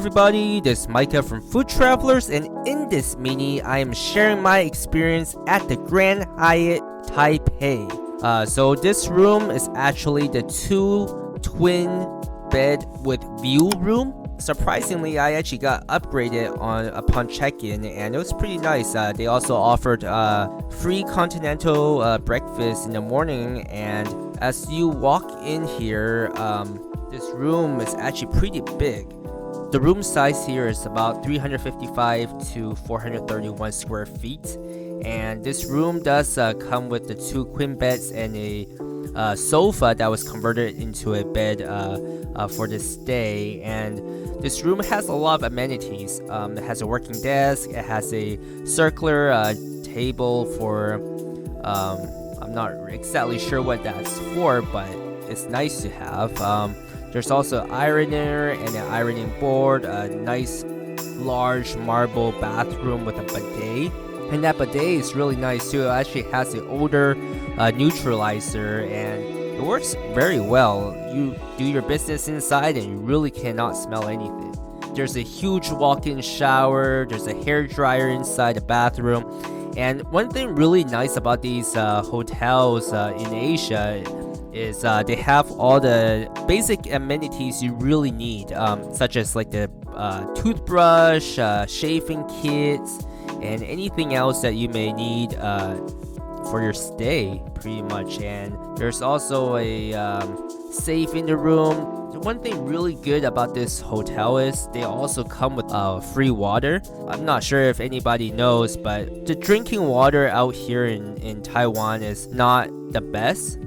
everybody, this is Micah from Food Travelers, and in this mini, I am sharing my experience at the Grand Hyatt Taipei. So this room is actually the 2 twin bed with view room. Surprisingly, I actually got upgraded upon check-in, and it was pretty nice. They also offered free continental breakfast in the morning, and as you walk in here, this room is actually pretty big. The room size here is about 355 to 431 square feet, and this room does come with the 2 queen beds and a sofa that was converted into a bed for this stay. And this room has a lot of amenities. It has a working desk, it has a circular table for I'm not exactly sure what that's for, but it's nice to have. There's also an ironer and an ironing board, a nice large marble bathroom with a bidet. And that bidet is really nice too. It actually has an odor neutralizer, and it works very well. You do your business inside and you really cannot smell anything. There's a huge walk-in shower, there's a hair dryer inside the bathroom. And one thing really nice about these hotels in Asia is they have all the basic amenities you really need, such as like the toothbrush, shaving kits, and anything else that you may need for your stay, pretty much. And there's also a safe in the room. One thing really good about this hotel is they also come with free water. I'm not sure if anybody knows, but the drinking water out here in Taiwan is not the best.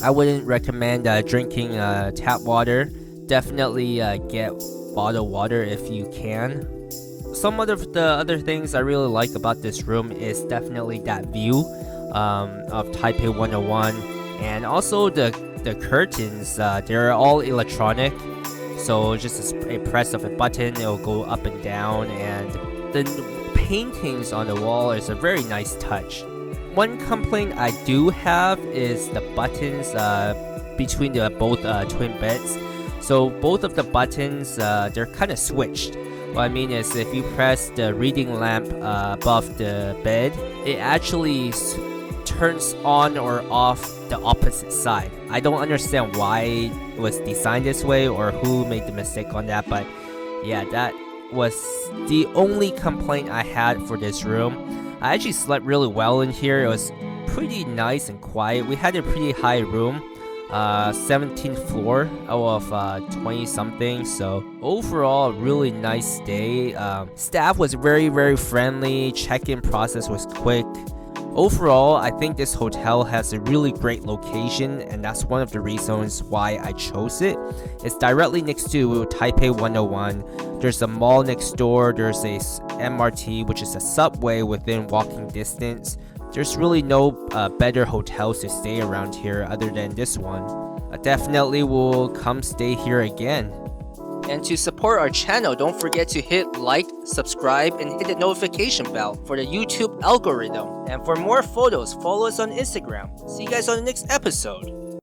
I wouldn't recommend drinking tap water. Definitely get bottled water if you can. Some of the other things I really like about this room is definitely that view of Taipei 101, and also the curtains. They're all electronic, so just a press of a button, it'll go up and down, and the paintings on the wall is a very nice touch. One complaint I do have is the buttons between the both twin beds. So both of the buttons, they're kind of switched. What I mean is, if you press the reading lamp above the bed, it actually turns on or off the opposite side. I don't understand why it was designed this way or who made the mistake on that, but yeah, that was the only complaint I had for this room. I actually slept really well in here. It was pretty nice and quiet. We had a pretty high room, 17th floor out of 20 something, so overall really nice stay. Staff was very friendly, check-in process was quick. Overall, I think this hotel has a really great location, and that's one of the reasons why I chose it. It's directly next to Taipei 101. There's a mall next door, there's a MRT, which is a subway within walking distance. There's really no better hotels to stay around here other than this one. I definitely will come stay here again. And to support our channel, don't forget to hit like, subscribe, and hit the notification bell for the YouTube algorithm. And for more photos, follow us on Instagram. See you guys on the next episode.